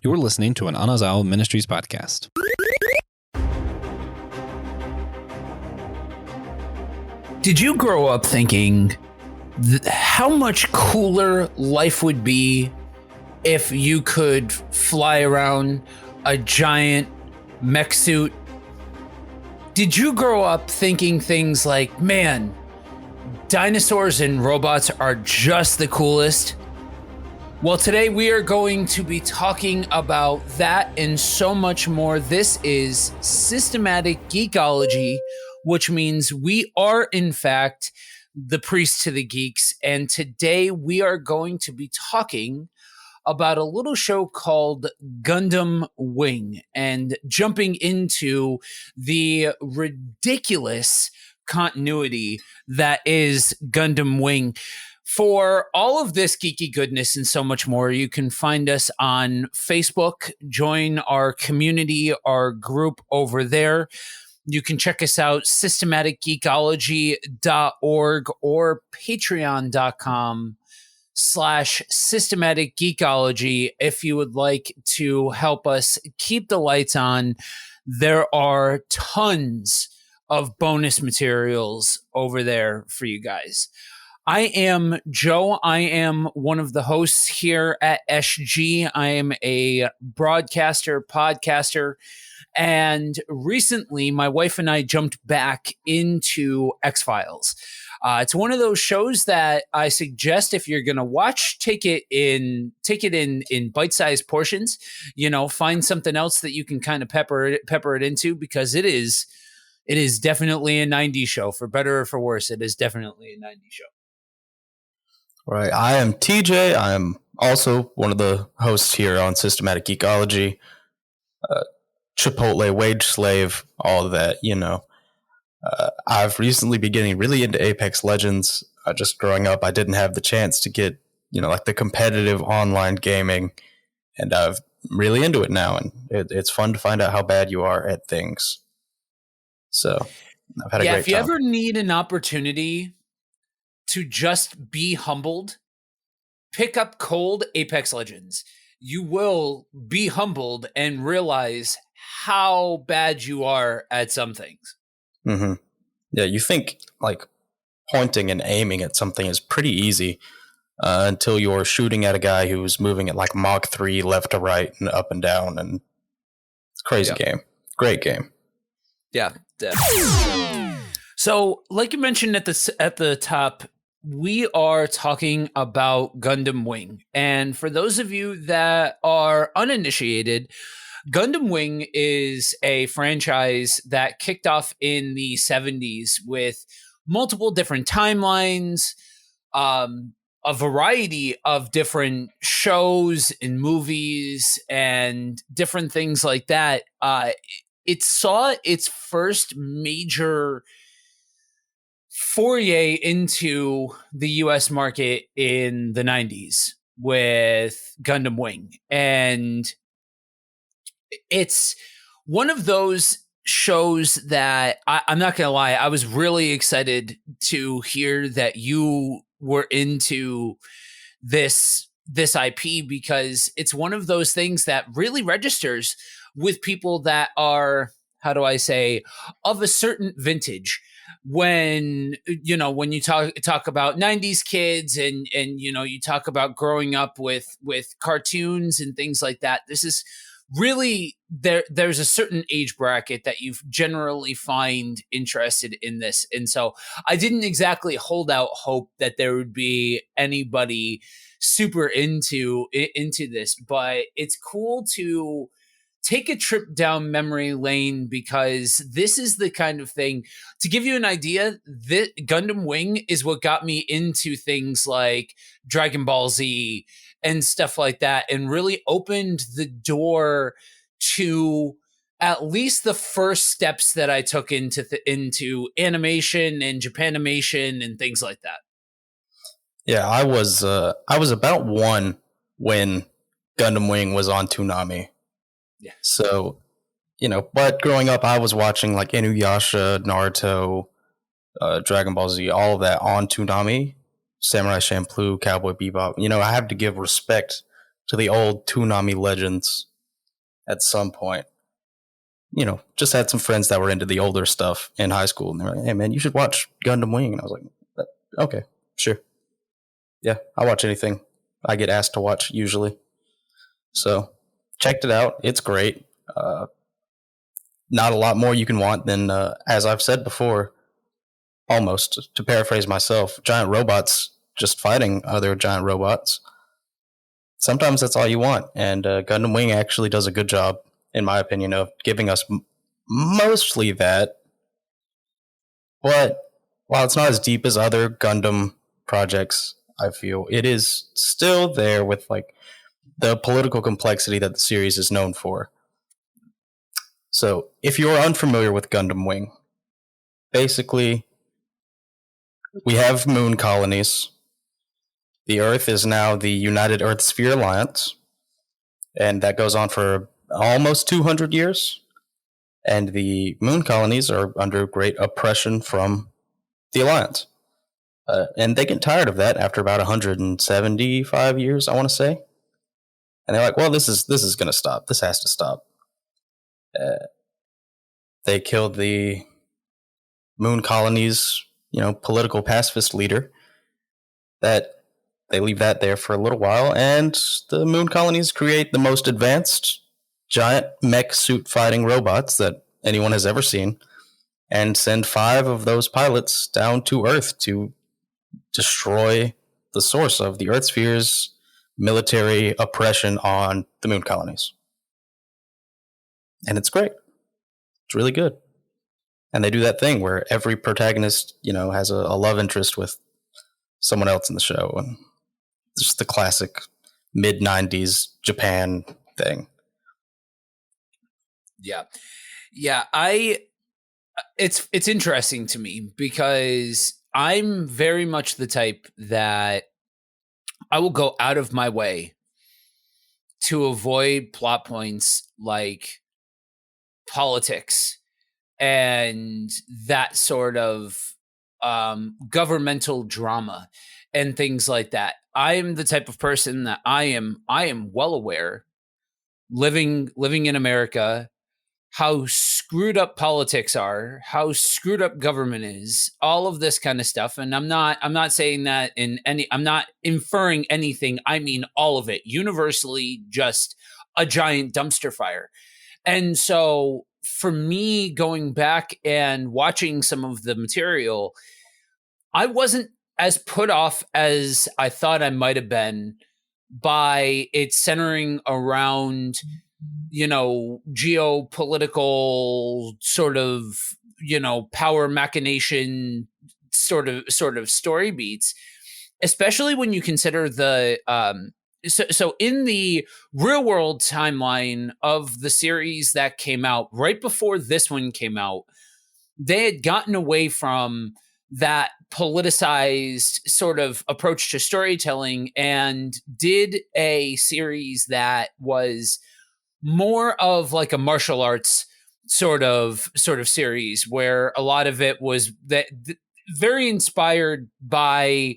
You're listening to an Anazao Ministries podcast. Did you grow up thinking how much cooler life would be if you could fly around a giant mech suit? Did you grow up thinking things like, man, dinosaurs and robots are just the coolest? Well, today we are going to be talking about that and so much more. This is Systematic Geekology, which means we are, in fact, the priest to the geeks. And today we are going to be talking about a little show called Gundam Wing and jumping into the ridiculous continuity that is Gundam Wing. For all of this geeky goodness and so much more, you can find us on Facebook. Join our community, our group over there. You can check us out, systematicgeekology.org or patreon.com/systematicgeekology. If you would like to help us keep the lights on, there are tons of bonus materials over there for you guys. I am Joe. I am one of the hosts here at SG. I am a broadcaster, podcaster, and recently my wife and I jumped back into X-Files. It's one of those shows that I suggest if you're going to watch, take it in bite-sized portions. You know, find something else that you can kind of pepper it into, because it is definitely a 90s show, for better or for worse. It is definitely a 90s show. Right. I am TJ. I am also one of the hosts here on Systematic Geekology. Chipotle, wage slave, all of that, you know. I've recently been getting really into Apex Legends. Just growing up, I didn't have the chance to get, like the competitive online gaming, and I'm really into it now, and it's fun to find out how bad you are at things. So I've had a great time. If you ever need an opportunity to just be humbled, pick up cold Apex Legends. You will be humbled and realize how bad you are at some things. Mm-hmm. Yeah, you think like pointing and aiming at something is pretty easy until you're shooting at a guy who's moving at like Mach 3 left to right and up and down, and it's a crazy game. Great game. Yeah, definitely. So, like you mentioned at the top, we are talking about Gundam Wing. And for those of you that are uninitiated, Gundam Wing is a franchise that kicked off in the 70s with multiple different timelines, a variety of different shows and movies and different things like that. It saw its first major foray into the US market in the 90s with Gundam Wing. And it's one of those shows that I'm not going to lie, I was really excited to hear that you were into this IP, because it's one of those things that really registers with people that are, how do I say, of a certain vintage. When you talk about 90s kids and you talk about growing up with cartoons and things like that, this is really there's a certain age bracket that you generally find interested in this. And so I didn't exactly hold out hope that there would be anybody super into this, but it's cool to take a trip down memory lane, because this is the kind of thing, to give you an idea, that Gundam Wing is what got me into things like Dragon Ball Z and stuff like that, and really opened the door to at least the first steps that I took into animation and Japanimation and things like that. Yeah, I was about 1 when Gundam Wing was on Toonami. Yeah. So, but growing up, I was watching like Inuyasha, Naruto, Dragon Ball Z, all of that on Toonami, Samurai Champloo, Cowboy Bebop. I have to give respect to the old Toonami legends at some point. Just had some friends that were into the older stuff in high school, and they were like, "Hey, man, you should watch Gundam Wing." And I was like, "Okay, sure. Yeah, I watch anything I get asked to watch usually." So checked it out. It's great. Not a lot more you can want than, as I've said before, almost, to paraphrase myself, giant robots just fighting other giant robots. Sometimes that's all you want, and Gundam Wing actually does a good job, in my opinion, of giving us mostly that. But while it's not as deep as other Gundam projects, I feel it is still there with like the political complexity that the series is known for. So, if you're unfamiliar with Gundam Wing, basically, we have moon colonies. The Earth is now the United Earth Sphere Alliance, and that goes on for almost 200 years. And the moon colonies are under great oppression from the Alliance. And they get tired of that after about 175 years, I want to say. And they're like, well, this is going to stop. This has to stop. They killed the moon colonies, political pacifist leader. That they leave that there for a little while, and the moon colonies create the most advanced giant mech suit fighting robots that anyone has ever seen, and send 5 of those pilots down to Earth to destroy the source of the Earth Sphere's military oppression on the moon colonies. And it's great. It's really good. And they do that thing where every protagonist, has a love interest with someone else in the show. And just the classic mid-90s Japan thing. Yeah. It's interesting to me because I'm very much the type that I will go out of my way to avoid plot points like politics and that sort of governmental drama and things like that. I am the type of person that I am well aware, living in America, how screwed up politics are, how screwed up government is, all of this kind of stuff. And I'm not saying that I'm not inferring anything. I mean all of it, universally just a giant dumpster fire. And so for me, going back and watching some of the material, I wasn't as put off as I thought I might have been by it centering around, geopolitical sort of, power machination sort of story beats, especially when you consider the so in the real world timeline of the series that came out right before this one came out, they had gotten away from that politicized sort of approach to storytelling and did a series that was more of like a martial arts sort of series, where a lot of it was very inspired by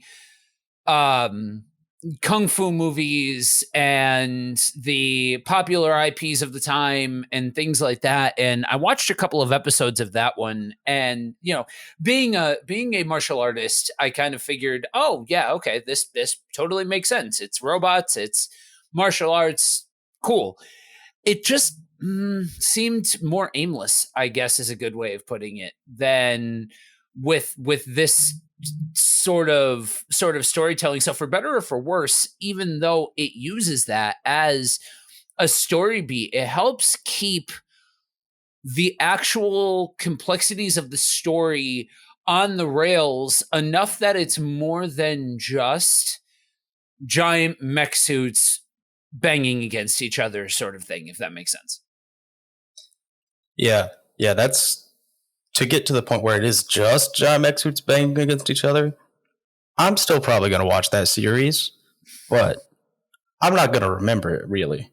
kung fu movies and the popular IPs of the time and things like that. And I watched a couple of episodes of that one, and being a martial artist, I kind of figured, oh yeah, okay, this totally makes sense. It's robots, it's martial arts, cool. It just seemed more aimless, I guess is a good way of putting it, than with this sort of storytelling. So for better or for worse, even though it uses that as a story beat, it helps keep the actual complexities of the story on the rails enough that it's more than just giant mech suits banging against each other sort of thing, if that makes sense. Yeah, that's to get to the point where it is just giant mech suits banging against each other. I'm still probably going to watch that series, but I'm not going to remember it, really.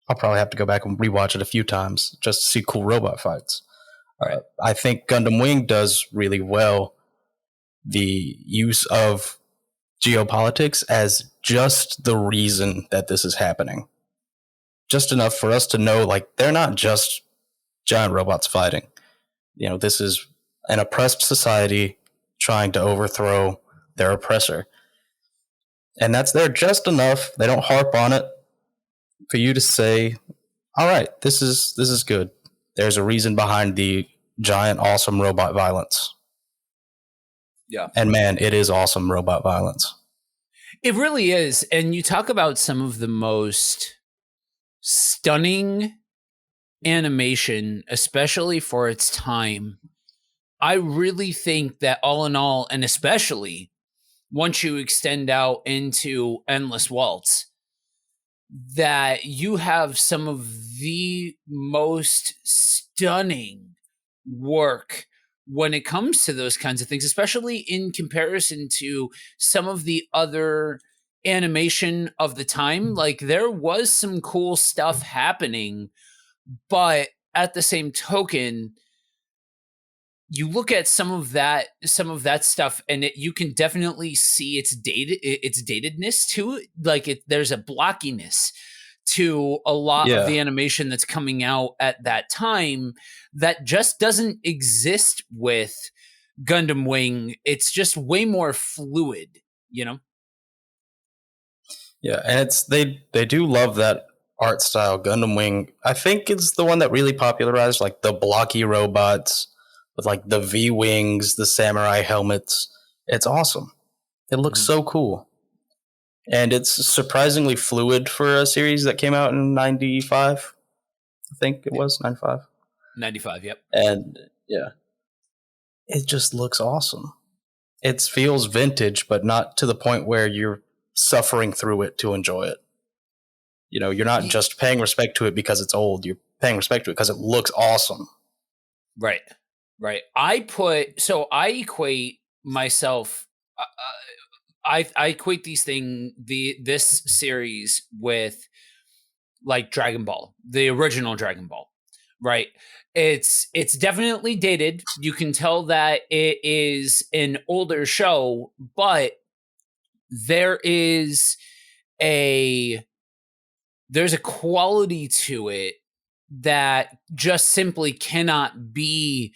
I'll probably have to go back and rewatch it a few times just to see cool robot fights. Right. I think Gundam Wing does really well the use of geopolitics as just the reason that this is happening. just enough for us to know, like, they're not just giant robots fighting. This is an oppressed society trying to overthrow their oppressor. And that's there just enough. They don't harp on it for you to say, all right, this is good. There's a reason behind the giant, awesome robot violence. Yeah. And man, it is awesome robot violence. It really is. And you talk about some of the most stunning animation, especially for its time. I really think that all in all, and especially once you extend out into Endless Waltz, that you have some of the most stunning work when it comes to those kinds of things, especially in comparison to some of the other animation of the time. Like, there was some cool stuff happening, but at the same token, you look at some of that stuff, and you can definitely see its datedness to it. Like, there's a blockiness to a lot of the animation that's coming out at that time that just doesn't exist with Gundam Wing. It's just way more fluid, Yeah, and they do love that art style. Gundam Wing, I think, is the one that really popularized, like, the blocky robots with, like, the V-wings, the samurai helmets. It's awesome. It looks so cool. And it's surprisingly fluid for a series that came out in 95. I think it was 95. 95, yep. And it just looks awesome. It feels vintage, but not to the point where you're suffering through it to enjoy it. You're not just paying respect to it because it's old. You're paying respect to it because it looks awesome. Right. I equate myself. I equate this series with, like, Dragon Ball, the original Dragon Ball. Right. It's definitely dated. You can tell that it is an older show, but there's a quality to it that just simply cannot be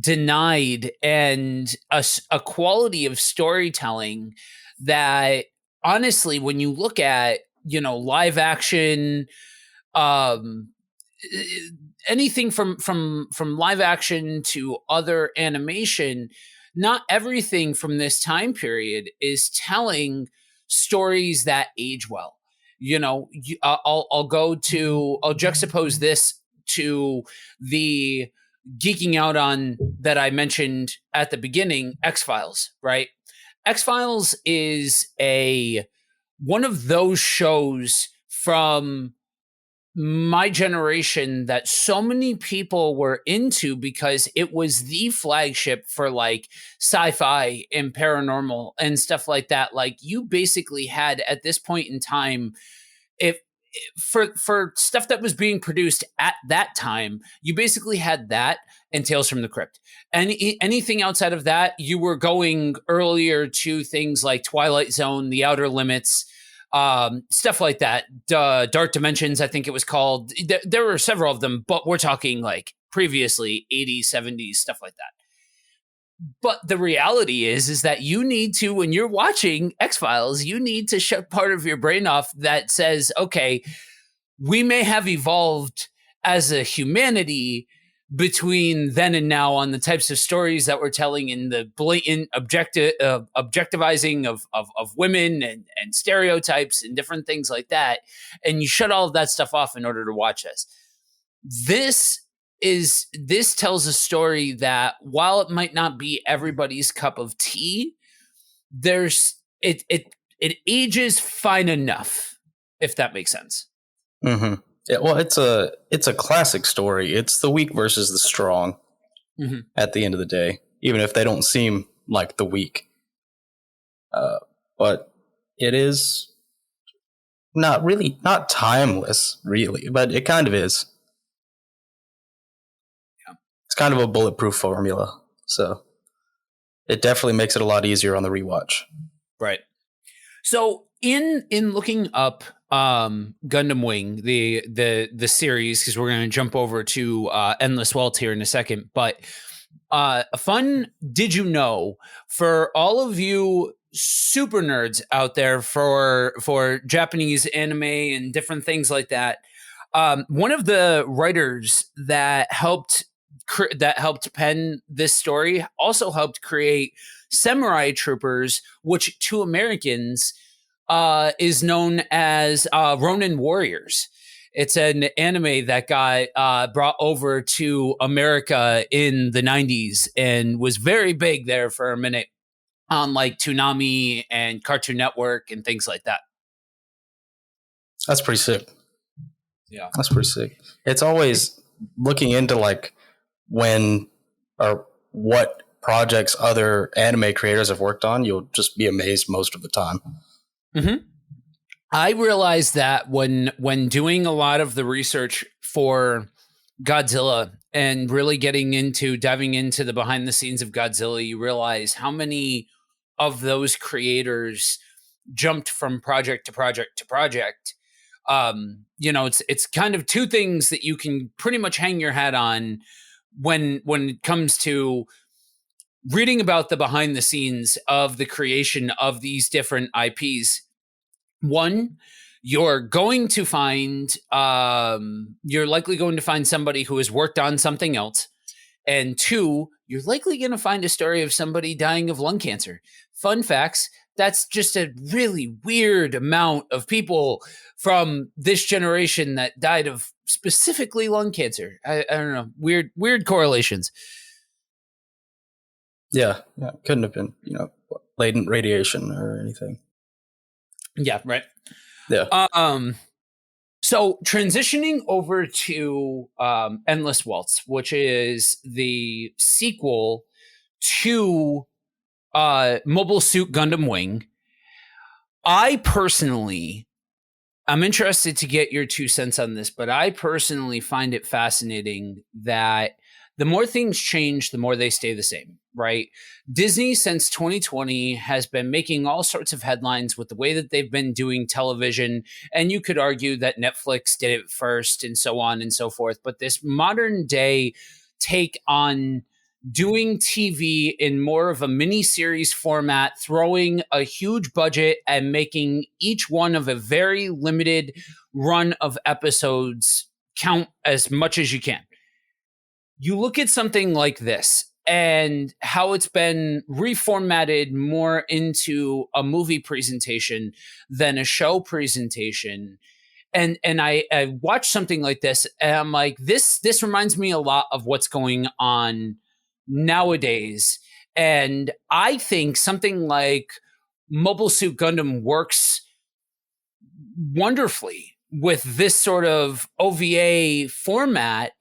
denied, and a quality of storytelling that, honestly, when you look at, live action, anything from live action to other animation, not everything from this time period is telling stories that age well. I'll juxtapose this to the geeking out on that I mentioned at the beginning, X-Files, right? X-Files is one of those shows from my generation that so many people were into because it was the flagship for, like, sci-fi and paranormal and stuff like that. Like, you basically had, at this point in time, for stuff that was being produced at that time, you basically had that and Tales from the Crypt. And anything outside of that, you were going earlier to things like Twilight Zone, The Outer Limits, stuff like that. Dark Dimensions, I think it was called. There were several of them, but we're talking, like, previously 80s, 70s, stuff like that. But the reality is that you need to, when you're watching X-Files, you need to shut part of your brain off that says, okay, we may have evolved as a humanity between then and now on the types of stories that we're telling, in the blatant objectivizing of women and stereotypes and different things like that. And you shut all of that stuff off in order to watch this. This tells a story that, while it might not be everybody's cup of tea, it ages fine enough, if that makes sense. Mm-hmm. Yeah, well, it's a classic story. It's the weak versus the strong at the end of the day, even if they don't seem like the weak. But it is not timeless, really, but it kind of is. It's kind of a bulletproof formula, so it definitely makes it a lot easier on the rewatch. Right. So in looking up Gundam Wing, the series, because we're going to jump over to Endless Waltz here in a second. But a fun did you know for all of you super nerds out there for Japanese anime and different things like that. One of the writers that helped pen this story also helped create Samurai Troopers, which to Americans is known as Ronin Warriors. It's an anime that got brought over to America in the 90s and was very big there for a minute on like Toonami and Cartoon Network and things like that. That's pretty sick. Yeah. That's pretty sick. It's always looking into like when or what projects other anime creators have worked on. You'll just be amazed most of the time. Mm-hmm. I realized that when doing a lot of the research for Godzilla and really diving into the behind the scenes of Godzilla, you realize how many of those creators jumped from project to project to project. It's kind of two things that you can pretty much hang your hat on when it comes to reading about the behind the scenes of the creation of these different IPs. One, you're likely going to find somebody who has worked on something else. And two, you're likely going to find a story of somebody dying of lung cancer. Fun facts, that's just a really weird amount of people from this generation that died of specifically lung cancer. I don't know, weird correlations. Yeah, couldn't have been, latent radiation or anything. Yeah, right. Yeah. So transitioning over to Endless Waltz, which is the sequel to Mobile Suit Gundam Wing. I'm interested to get your 2 cents on this, but I personally find it fascinating that the more things change, the more they stay the same, right? Disney, since 2020, has been making all sorts of headlines with the way that they've been doing television. And you could argue that Netflix did it first and so on and so forth. But this modern day take on doing TV in more of a mini-series format, throwing a huge budget and making each one of a very limited run of episodes count as much as you can. You look at something like this and how it's been reformatted more into a movie presentation than a show presentation. And I watched something like this and I'm like, this reminds me a lot of what's going on nowadays. And I think something like Mobile Suit Gundam works wonderfully with this sort of OVA format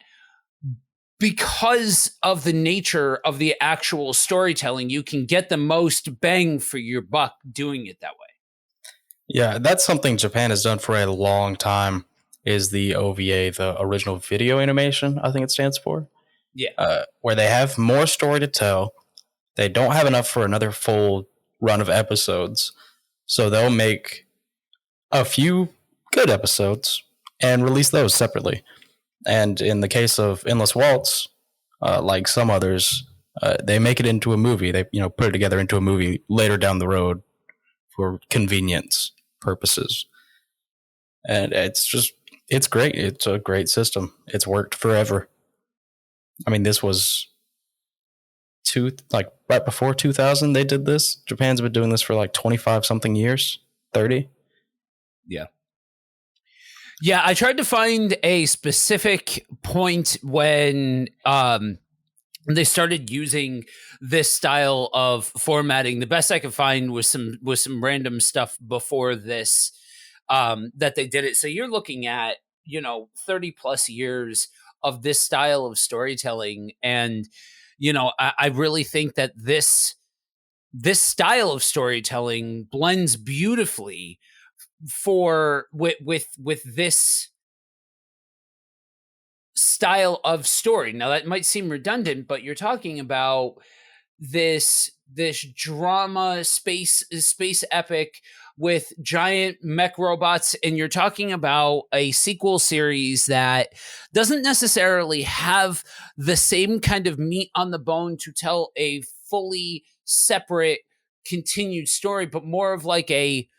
because of the nature of the actual storytelling. You can get the most bang for your buck doing it that way. Yeah, that's something Japan has done for a long time, is the OVA, the original video animation, I think it stands for. Yeah. Where they have more story to tell. They don't have enough for another full run of episodes. So they'll make a few good episodes and release those separately. And in the case of Endless Waltz, like some others, they make it into a movie. They put it together into a movie later down the road for convenience purposes. And it's great. It's a great system. It's worked forever. I mean, this was right before 2000 they did this. Japan's been doing this for like 25 something years, 30. Yeah. Yeah, I tried to find a specific point when they started using this style of formatting. The best I could find was some random stuff before this that they did it. So you're looking at 30 plus years of this style of storytelling, and I really think that this style of storytelling blends beautifully with this style of story. Now that might seem redundant, but you're talking about this drama space epic with giant mech robots, and you're talking about a sequel series that doesn't necessarily have the same kind of meat on the bone to tell a fully separate continued story, but more of like a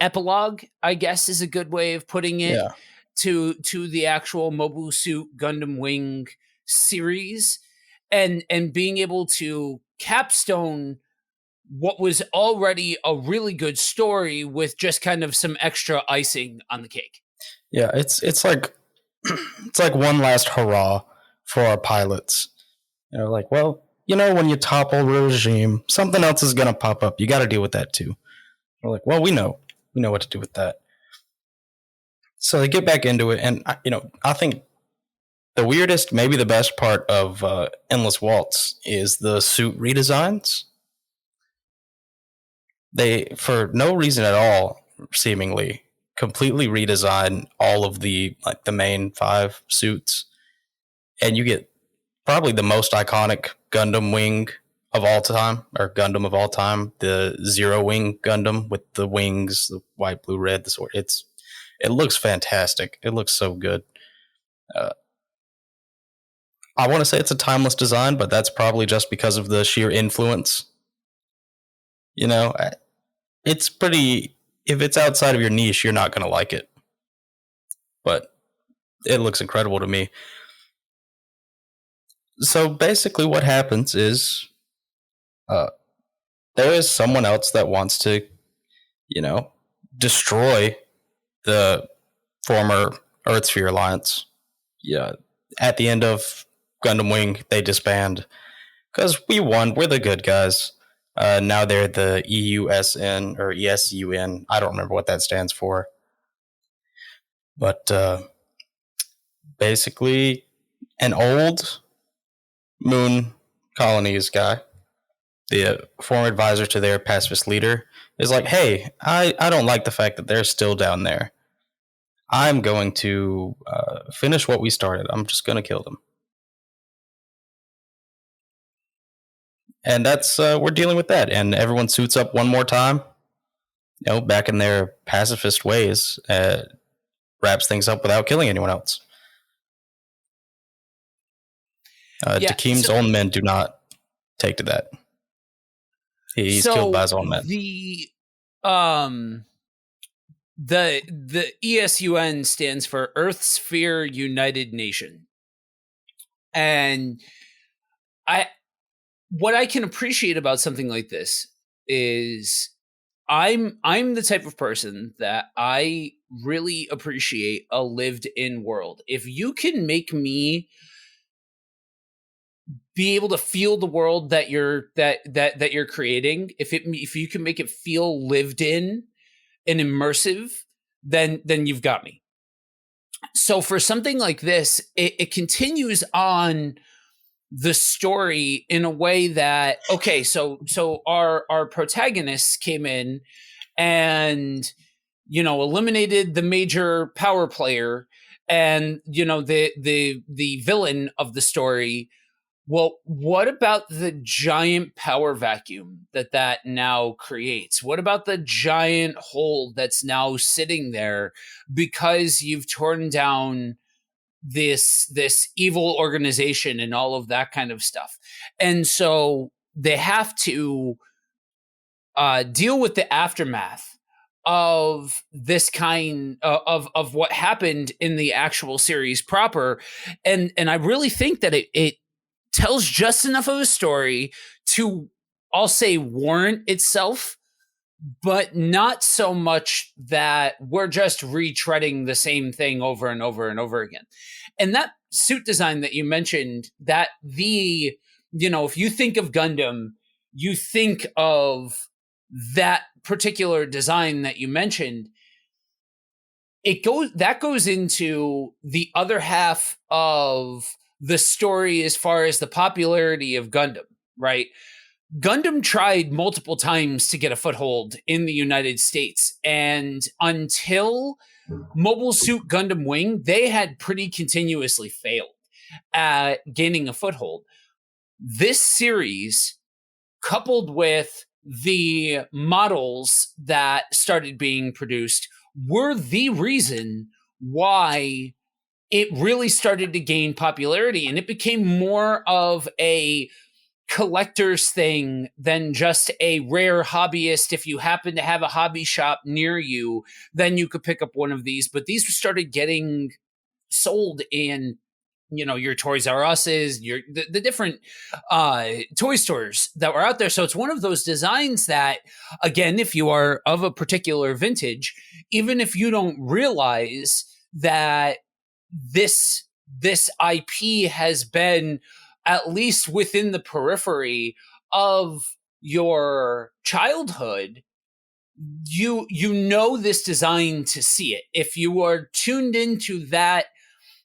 epilogue, I guess is a good way of putting it, Yeah. to the actual Mobile Suit Gundam Wing series, and being able to capstone what was already a really good story with just kind of some extra icing on the cake. Yeah, it's like it's like one last hurrah for our pilots. Like, well, when you topple a regime, something else is gonna pop up. You got to deal with that too. We're like, well, we know what to do with that. So they get back into it, and I think the weirdest, maybe the best part of Endless Waltz is the suit redesigns. They, for no reason at all, seemingly, completely redesign all of the main 5 suits, and you get probably the most iconic Gundam wing of all time, or Gundam of all time, the Zero Wing Gundam with the wings, the white, blue, red, the sword. It looks fantastic. It looks so good. I want to say it's a timeless design, but that's probably just because of the sheer influence. It's pretty. If it's outside of your niche, you're not going to like it. But it looks incredible to me. So basically, what happens is, there is someone else that wants to, destroy the former Earthsphere Alliance. Yeah, at the end of Gundam Wing, they disband because we won. We're the good guys. Now they're the EUSN or ESUN. I don't remember what that stands for. But basically, an old Moon Colonies guy, the former advisor to their pacifist leader, is like, hey, I don't like the fact that they're still down there. I'm going to finish what we started. I'm just going to kill them. And that's, we're dealing with that. And everyone suits up one more time, back in their pacifist ways, wraps things up without killing anyone else. Takim's own men do not take to that. He's killed by his own men. The ESUN stands for Earthsphere United Nation. And what I can appreciate about something like this is I'm the type of person that I really appreciate a lived in world. If you can make me be able to feel the world that you're creating, if you can make it feel lived in and immersive, then you've got me. So for something like this, it continues on the story in a way that, okay, so our protagonists came in and eliminated the major power player and the villain of the story. Well, what about the giant power vacuum that now creates? What about the giant hole that's now sitting there because you've torn down this evil organization and all of that kind of stuff? And so they have to deal with the aftermath of this kind of what happened in the actual series proper. And I really think that it tells just enough of a story to, I'll say, warrant itself, but not so much that we're just retreading the same thing over and over and over again. And that suit design that you mentioned, that if you think of Gundam, you think of that particular design that you mentioned. That goes into the other half of the story as far as the popularity of Gundam, right? Gundam tried multiple times to get a foothold in the United States, and until Mobile Suit Gundam Wing, they had pretty continuously failed at gaining a foothold. This series, coupled with the models that started being produced were the reason why it really started to gain popularity, and it became more of a collector's thing than just a rare hobbyist. If you happen to have a hobby shop near you, then you could pick up one of these. But these started getting sold in, your Toys R Us's, the different toy stores that were out there. So it's one of those designs that, again, if you are of a particular vintage, even if you don't realize that this IP has been at least within the periphery of your childhood, you know this design to see it. If you are tuned into that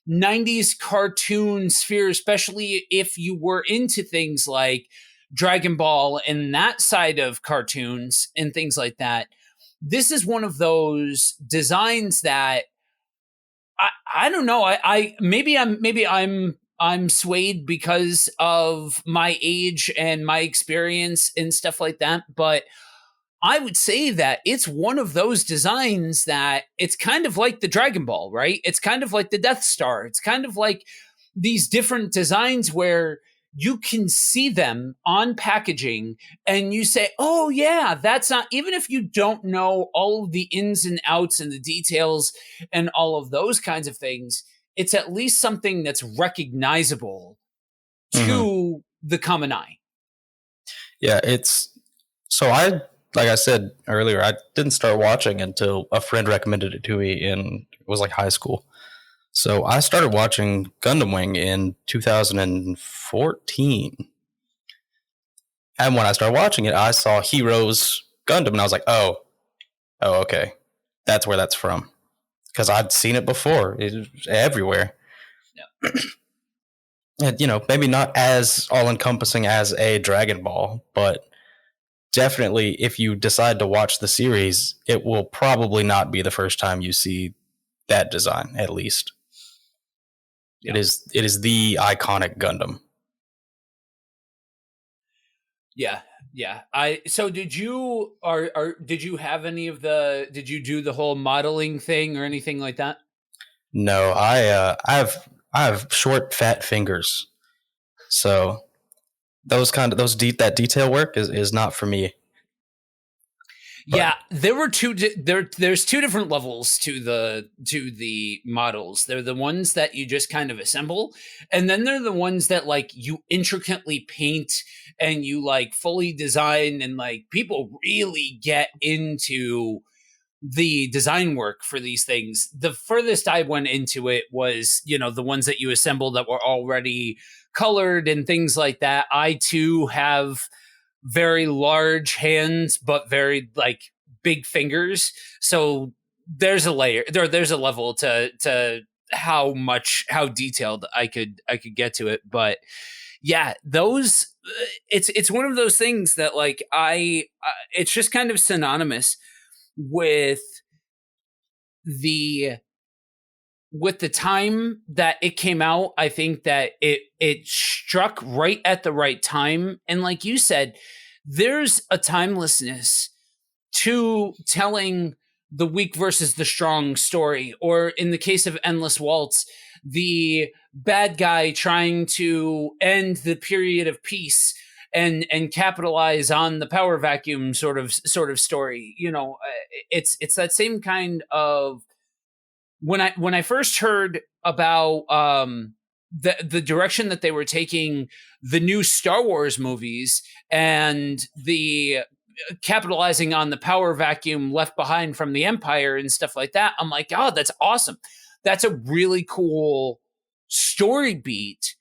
90s cartoon sphere, especially if you were into things like Dragon Ball and that side of cartoons and things like that, this is one of those designs that I don't know. Maybe I'm swayed because of my age and my experience and stuff like that, but I would say that it's one of those designs that it's kind of like the Dragon Ball, right? It's kind of like the Death Star. It's kind of like these different designs where you can see them on packaging and you say, oh yeah, that's not, even if you don't know all of the ins and outs and the details and all of those kinds of things, it's at least something that's recognizable to the common eye. Yeah, like I said earlier, I didn't start watching until a friend recommended it to me it was like high school. So I started watching Gundam Wing in 2014. And when I started watching it, I saw Heroes Gundam, and I was like, oh, okay. That's where that's from. Because I'd seen it before. It's everywhere. Yeah. And, maybe not as all-encompassing as a Dragon Ball, but definitely if you decide to watch the series, it will probably not be the first time you see that design, at least. Yeah. It is the iconic Gundam. Yeah. So did you did you do the whole modeling thing or anything like that? No, I have short, fat fingers, so that detail work is not for me. But yeah, there were there's two different levels to the models. They're the ones that you just kind of assemble, and then they're the ones that like you intricately paint and you like fully design, and like people really get into the design work for these things. The furthest I went into it was, the ones that you assemble that were already colored and things like that. I too have very large hands, but very like big fingers. So there's a layer there's a level to how detailed I could get to it. But yeah, those, it's one of those things that like it's just kind of synonymous with the time that it came out. I think that it struck right at the right time. And like you said, there's a timelessness to telling the weak versus the strong story. Or in the case of Endless Waltz, the bad guy trying to end the period of peace and capitalize on the power vacuum sort of story. It's that same kind of, when I first heard about the direction that they were taking the new Star Wars movies and the capitalizing on the power vacuum left behind from the Empire and stuff like that, I'm like, oh, that's awesome. That's a really cool story beat.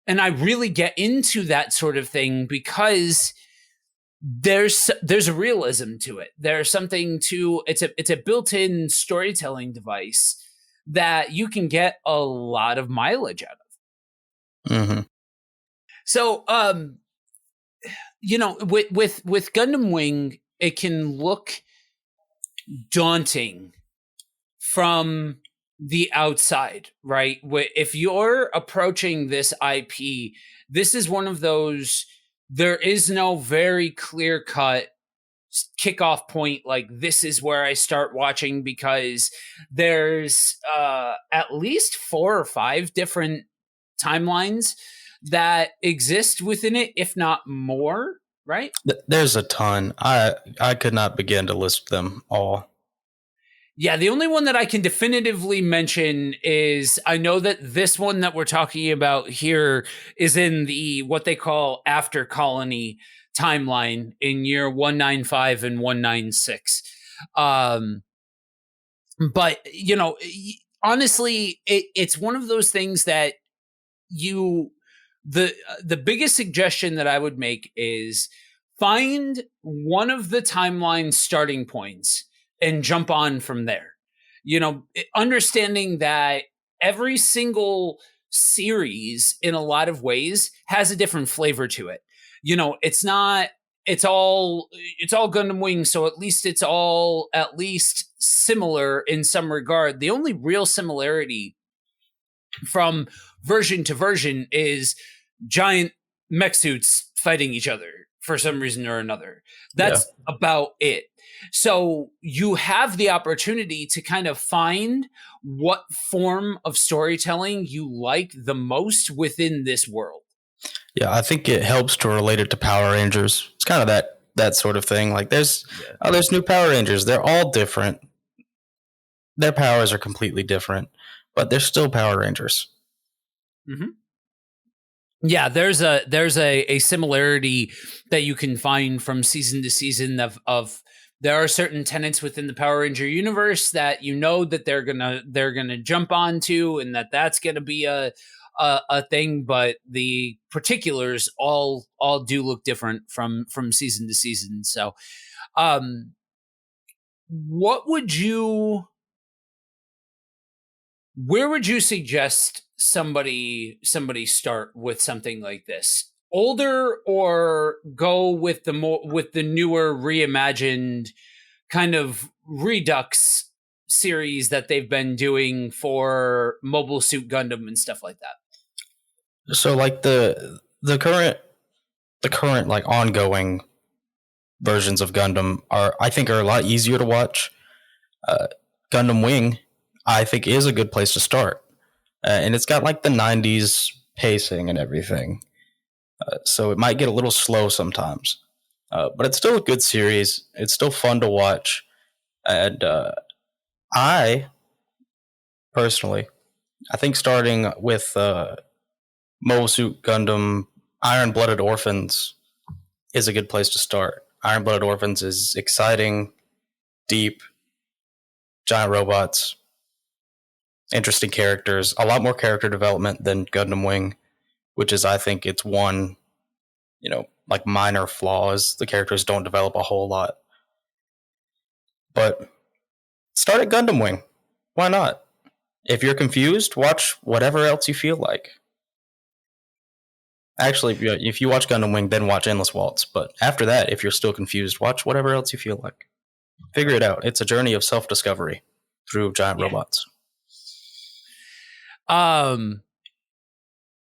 And I really get into that sort of thing because there's a realism to it. There's something to it's a built-in storytelling device that you can get a lot of mileage out of. Mm-hmm. So, with Gundam Wing, it can look daunting from the outside, right? If you're approaching this IP, this is one of those, there is no very clear-cut kickoff point, like this is where I start watching, because there's at least 4 or 5 different timelines that exist within it, if not more, right? There's a ton. I could not begin to list them all. Yeah, the only one that I can definitively mention is, I know that this one that we're talking about here is in the what they call After Colony timeline in year 195 and 196. But, you know, honestly, it's one of those things that the biggest suggestion that I would make is find one of the timeline starting points and jump on from there. You know, understanding that every single series in a lot of ways has a different flavor to it. You know, it's all Gundam Wing, so at least it's all at least similar in some regard. The only real similarity from version to version is giant mech suits fighting each other for some reason or another. That's about it. So you have the opportunity to kind of find what form of storytelling you like the most within this world. Yeah, I think it helps to relate it to Power Rangers. It's kind of that sort of thing. Like there's new Power Rangers. They're all different. Their powers are completely different, but they're still Power Rangers. Mm-hmm. Yeah, there's a similarity that you can find from season to season of there are certain tenets within the Power Ranger universe that you know that they're gonna jump onto, and that's gonna be a thing, but the particulars all do look different from season to season. So, where would you suggest somebody start with something like this? Older, or go with the newer reimagined kind of Redux series that they've been doing for Mobile Suit Gundam and stuff like that? So like the current like ongoing versions of Gundam are a lot easier to watch. Gundam Wing, I think, is a good place to start. And it's got like the 90s pacing and everything. So it might get a little slow sometimes. But it's still a good series. It's still fun to watch. And I think starting with Mobile Suit Gundam Iron Blooded Orphans is a good place to start. Iron Blooded Orphans is exciting, deep, giant robots, interesting characters, a lot more character development than Gundam Wing, which is, I think, its one, like minor flaws. The characters don't develop a whole lot. But start at Gundam Wing. Why not? If you're confused, watch whatever else you feel like. Actually, if you watch Gundam Wing, then watch Endless Waltz. But after that, if you're still confused, watch whatever else you feel like. Figure it out. It's a journey of self-discovery through giant robots. And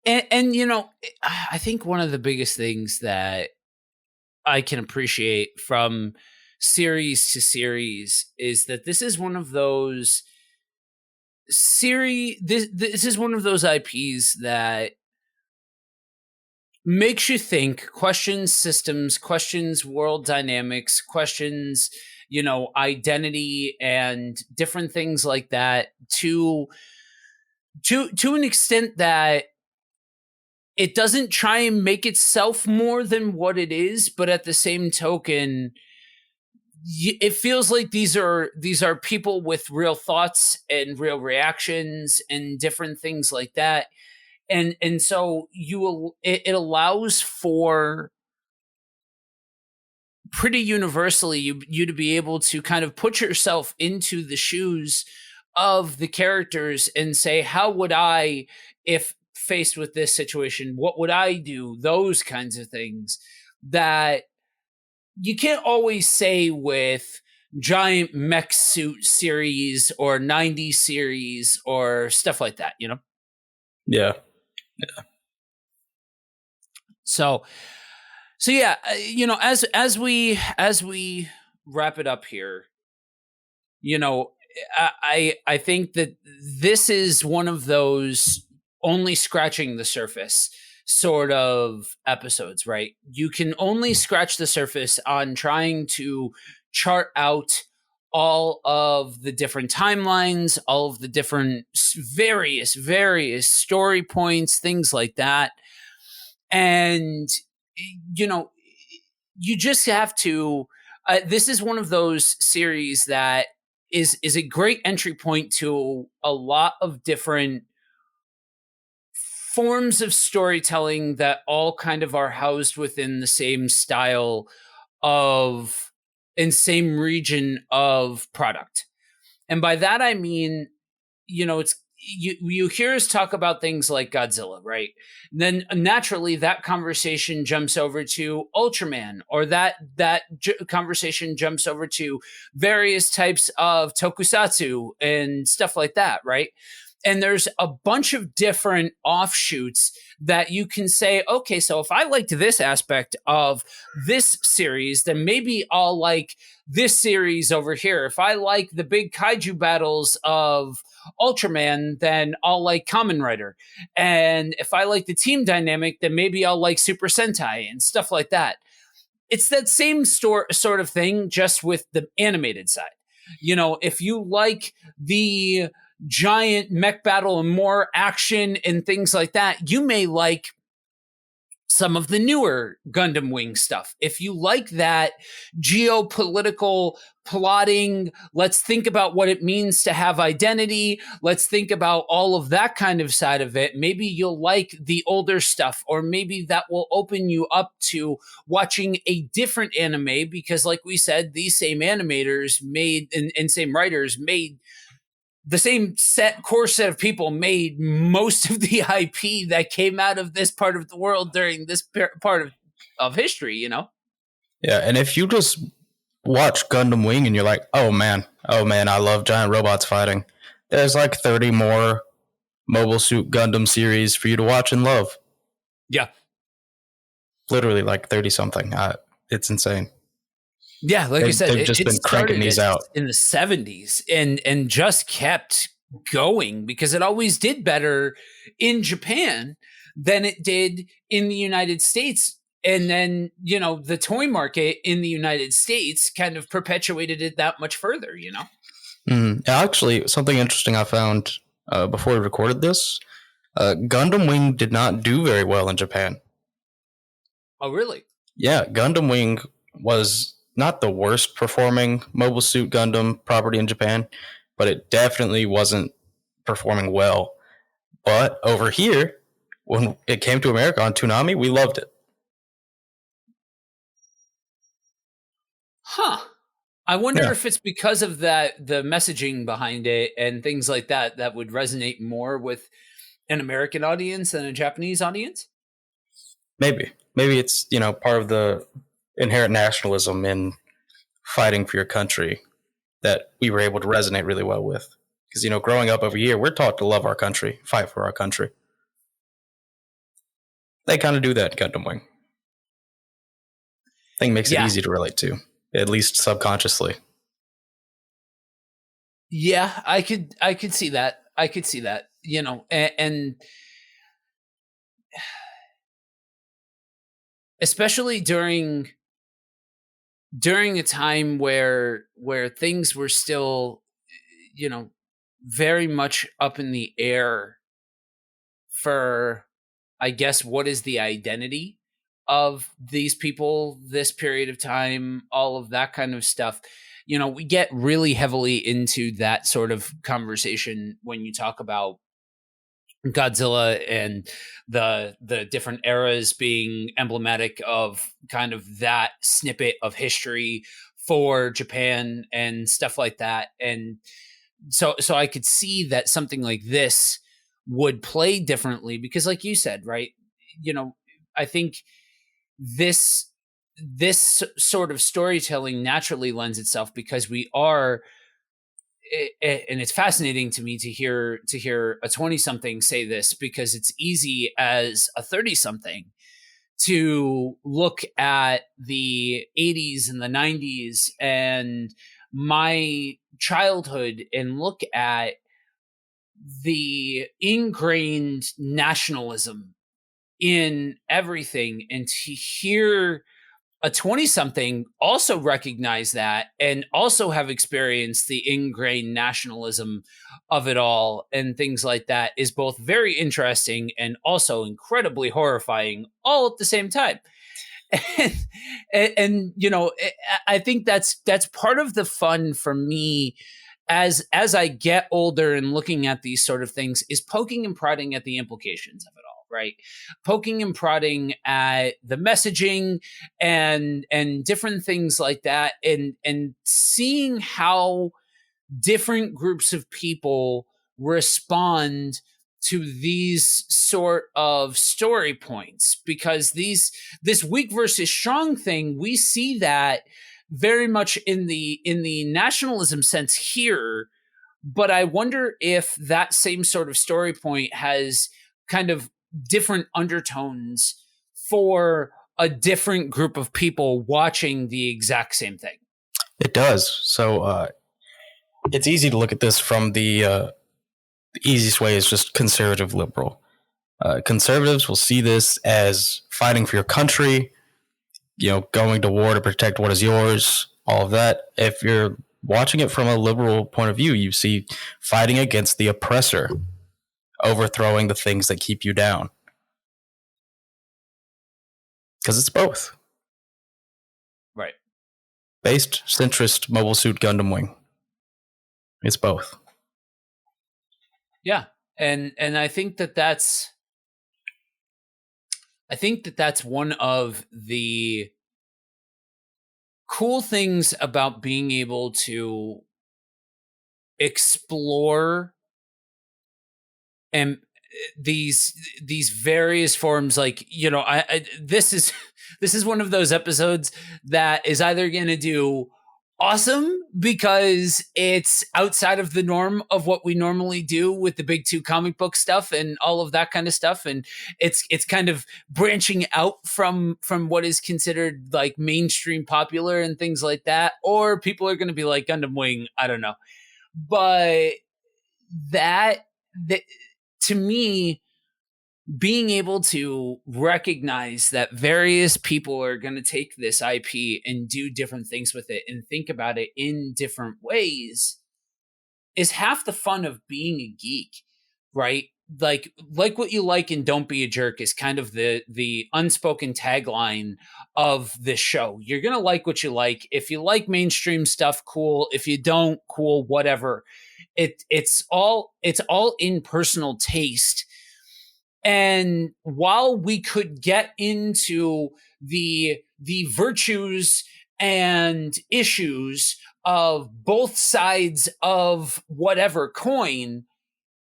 I think one of the biggest things that I can appreciate from series to series is that this is one of those this is one of those IPs that makes you think, questions systems, questions world dynamics, questions, identity and different things like that to an extent that it doesn't try and make itself more than what it is, but at the same token, it feels like these are people with real thoughts and real reactions and different things like that. And so it allows for pretty universally you to be able to kind of put yourself into the shoes of the characters and say, how would I, if faced with this situation, what would I do? Those kinds of things that you can't always say with giant mech suit series or 90s series or stuff like that, Yeah. So So yeah, as we wrap it up here, you know, I think that this is one of those only scratching the surface sort of episodes, right? You can only scratch the surface on trying to chart out all of the different timelines, all of the different various story points, things like that. And you know, you just have to this is one of those series that is a great entry point to a lot of different forms of storytelling that all kind of are housed within the same style of and same region of product. And by that I mean, it's you hear us talk about things like Godzilla, right? And then naturally that conversation jumps over to Ultraman, or conversation jumps over to various types of tokusatsu and stuff like that, right? And there's a bunch of different offshoots that you can say, okay, so if I liked this aspect of this series, then maybe I'll like this series over here. If I like the big kaiju battles of Ultraman, then I'll like Kamen Rider. And if I like the team dynamic, then maybe I'll like Super Sentai and stuff like that. It's that same sort of thing, just with the animated side. If you like the giant mech battle and more action and things like that, you may like some of the newer Gundam Wing stuff. If you like that geopolitical plotting, let's think about what it means to have identity, let's think about all of that kind of side of it, maybe you'll like the older stuff, or maybe that will open you up to watching a different anime, because like we said, these same animators made and same writers made the same core set of people made most of the IP that came out of this part of the world during this part of history, Yeah, and if you just watch Gundam Wing and you're like, oh man, I love giant robots fighting, there's like 30 more Mobile Suit Gundam series for you to watch and love. Yeah. Literally like 30 something. It's insane. Yeah, like I said, they've just been cranking these out in the 70s and just kept going, because it always did better in Japan than it did in the United States. And then, the toy market in the United States kind of perpetuated it that much further, Actually, something interesting I found before we recorded this, Gundam Wing did not do very well in Japan. Oh, really? Yeah, Gundam Wing was not the worst performing Mobile Suit Gundam property in Japan, but it definitely wasn't performing well. But over here, when it came to America on Toonami, we loved it. Huh. I wonder if it's because of the messaging behind it and things like that would resonate more with an American audience than a Japanese audience. Maybe it's, part of the inherent nationalism in fighting for your country that we were able to resonate really well with. Because, growing up over here, we're taught to love our country, fight for our country. They kind of do that in Gundam Wing. I think it makes it easy to relate to, at least subconsciously. Yeah, I could see that. I could see that, and especially during a time where things were still, very much up in the air for, I guess, what is the identity of these people, this period of time, all of that kind of stuff. We get really heavily into that sort of conversation when you talk about Godzilla and the different eras being emblematic of kind of that snippet of history for Japan and stuff like that. And so I could see that something like this would play differently, because like you said, right, I think this sort of storytelling naturally lends itself, because we are, and it's fascinating to me to hear a 20-something say this, because it's easy as a 30-something to look at the 80s and the 90s and my childhood and look at the ingrained nationalism in everything, and to hear a 20-something also recognize that and also have experienced the ingrained nationalism of it all and things like that is both very interesting and also incredibly horrifying all at the same time. And you know, I think that's part of the fun for me as I get older and looking at these sort of things, is poking and prodding at the implications of it all, right? Poking and prodding at the messaging and different things like that, and seeing how different groups of people respond to these sort of story points, because this weak versus strong thing, we see that very much in the nationalism sense here, but I wonder if that same sort of story point has kind of different undertones for a different group of people watching the exact same thing. It does. So it's easy to look at this from the easiest way is just conservative liberal. Conservatives will see this as fighting for your country, you know, going to war to protect what is yours, all of that. If you're watching it from a liberal point of view, you see fighting against the oppressor, overthrowing the things that keep you down. Because it's both. Right. Based, centrist, mobile suit, Gundam wing. It's both. Yeah. And I think that's one of the cool things about being able to explore and these various forms. Like, you know, this is one of those episodes that is either going to do awesome because it's outside of the norm of what we normally do with the big two comic book stuff and all of that kind of stuff, and it's kind of branching out from what is considered like mainstream popular and things like that, or people are going to be like, Gundam Wing, I don't know. But that to me, being able to recognize that various people are going to take this IP and do different things with it and think about it in different ways is half the fun of being a geek, right? Like what you like and don't be a jerk is kind of the unspoken tagline of this show. You're going to like what you like. If you like mainstream stuff, cool. If you don't, cool, whatever. It's all in personal taste. And while we could get into the virtues and issues of both sides of whatever coin,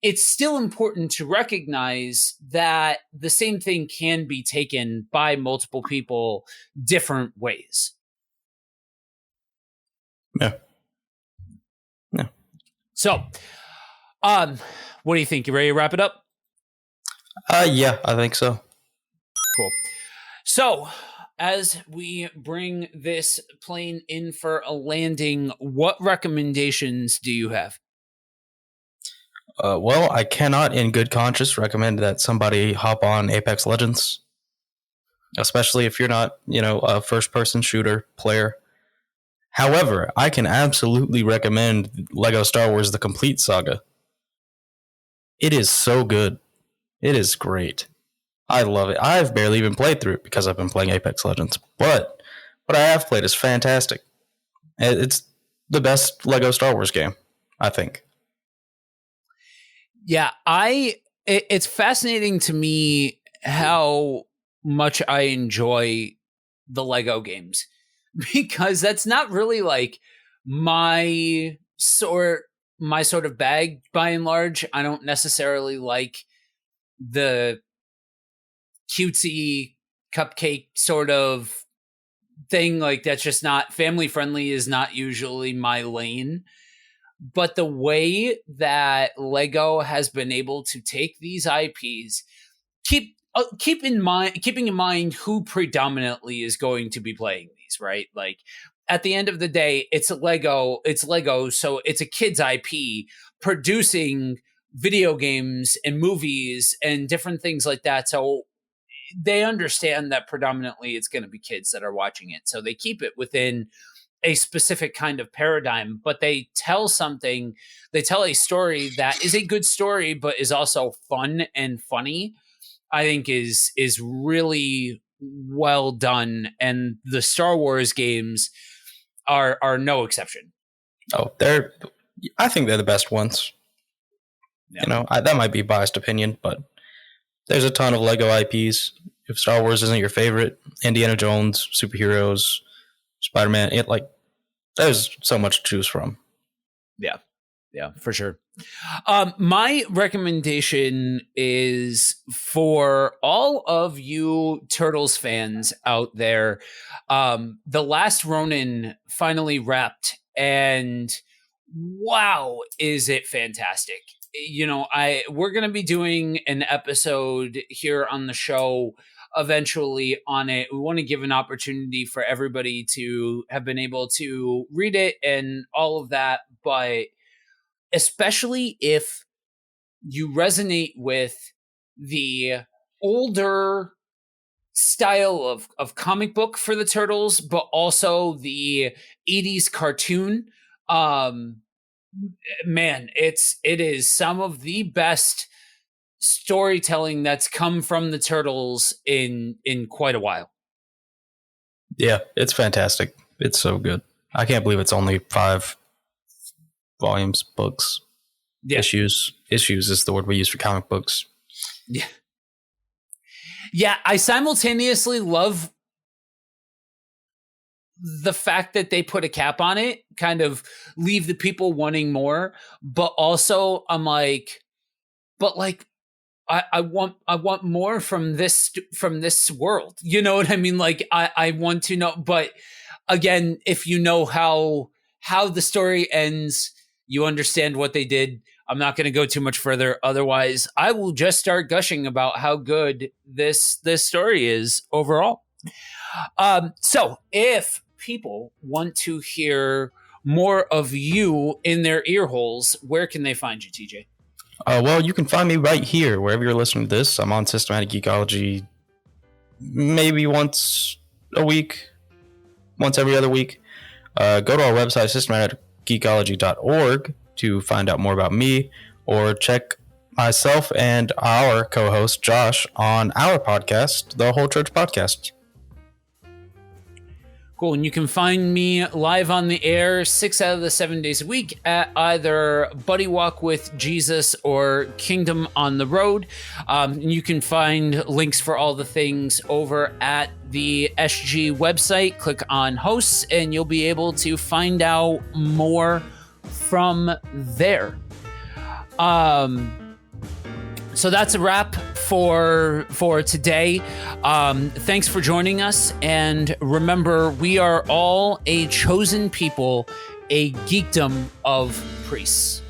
it's still important to recognize that the same thing can be taken by multiple people different ways. Yeah. Yeah. So, what do you think? You ready to wrap it up? Yeah, I think so. Cool. So, as we bring this plane in for a landing, what recommendations do you have? Well, I cannot in good conscience recommend that somebody hop on Apex Legends, especially if you're not, you know, a first-person shooter player. However, I can absolutely recommend Lego Star Wars The Complete Saga. It is so good. It is great. I love it. I've barely even played through it because I've been playing Apex Legends. But what I have played is fantastic. It's the best Lego Star Wars game, I think. Yeah, it's fascinating to me how much I enjoy the Lego games, because that's not really like my sort of bag by and large. I don't necessarily like the cutesy cupcake sort of thing. Like, that's just not family friendly, is not usually my lane. But the way that Lego has been able to take these IPs, keeping in mind who predominantly is going to be playing these, right? Like at the end of the day, it's Lego, so it's a kid's IP producing video games and movies and different things like that. So they understand that predominantly it's going to be kids that are watching it. So they keep it within a specific kind of paradigm, but they tell a story that is a good story, but is also fun and funny. I think is really well done. And the Star Wars games are no exception. Oh, I think they're the best ones. Yeah. That might be a biased opinion, but there's a ton of Lego IPs. If Star Wars isn't your favorite, Indiana Jones, superheroes, Spider-Man, there's so much to choose from. Yeah, for sure. My recommendation is for all of you Turtles fans out there. The Last Ronin finally wrapped, and wow, is it fantastic. We're going to be doing an episode here on the show eventually on it. We want to give an opportunity for everybody to have been able to read it and all of that, but especially if you resonate with the older style of comic book for the Turtles, but also the 80s cartoon, man, it is some of the best storytelling that's come from the Turtles in quite a while. Yeah, it's fantastic. It's so good. I can't believe it's only 5 volumes, books, issues. Issues is the word we use for comic books. Yeah, I simultaneously love the fact that they put a cap on it, kind of leave the people wanting more, but also I'm like, I want more from this world. You know what I mean? Like I want to know, but again, if you know how the story ends, you understand what they did. I'm not going to go too much further. Otherwise, I will just start gushing about how good this story is overall. So if people want to hear more of you in their ear holes, where can they find you, TJ? Well, you can find me right here, wherever you're listening to this. I'm on Systematic Geekology maybe once a week, once every other week. Go to our website, systematicgeekology.org, to find out more about me, or check myself and our co-host, Josh, on our podcast, The Whole Church Podcast. Cool. And you can find me live on the air 6 out of the 7 days a week at either Buddy Walk with Jesus or Kingdom on the Road. You can find links for all the things over at the SG website. Click on hosts and you'll be able to find out more from there. So that's a wrap for today. Thanks for joining us. And remember, we are all a chosen people, a geekdom of priests.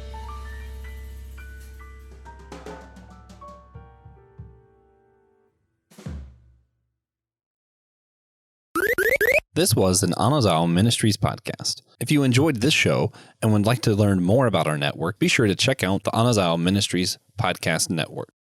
This was an Anazao Ministries podcast. If you enjoyed this show and would like to learn more about our network, be sure to check out the Anazao Ministries Podcast Network.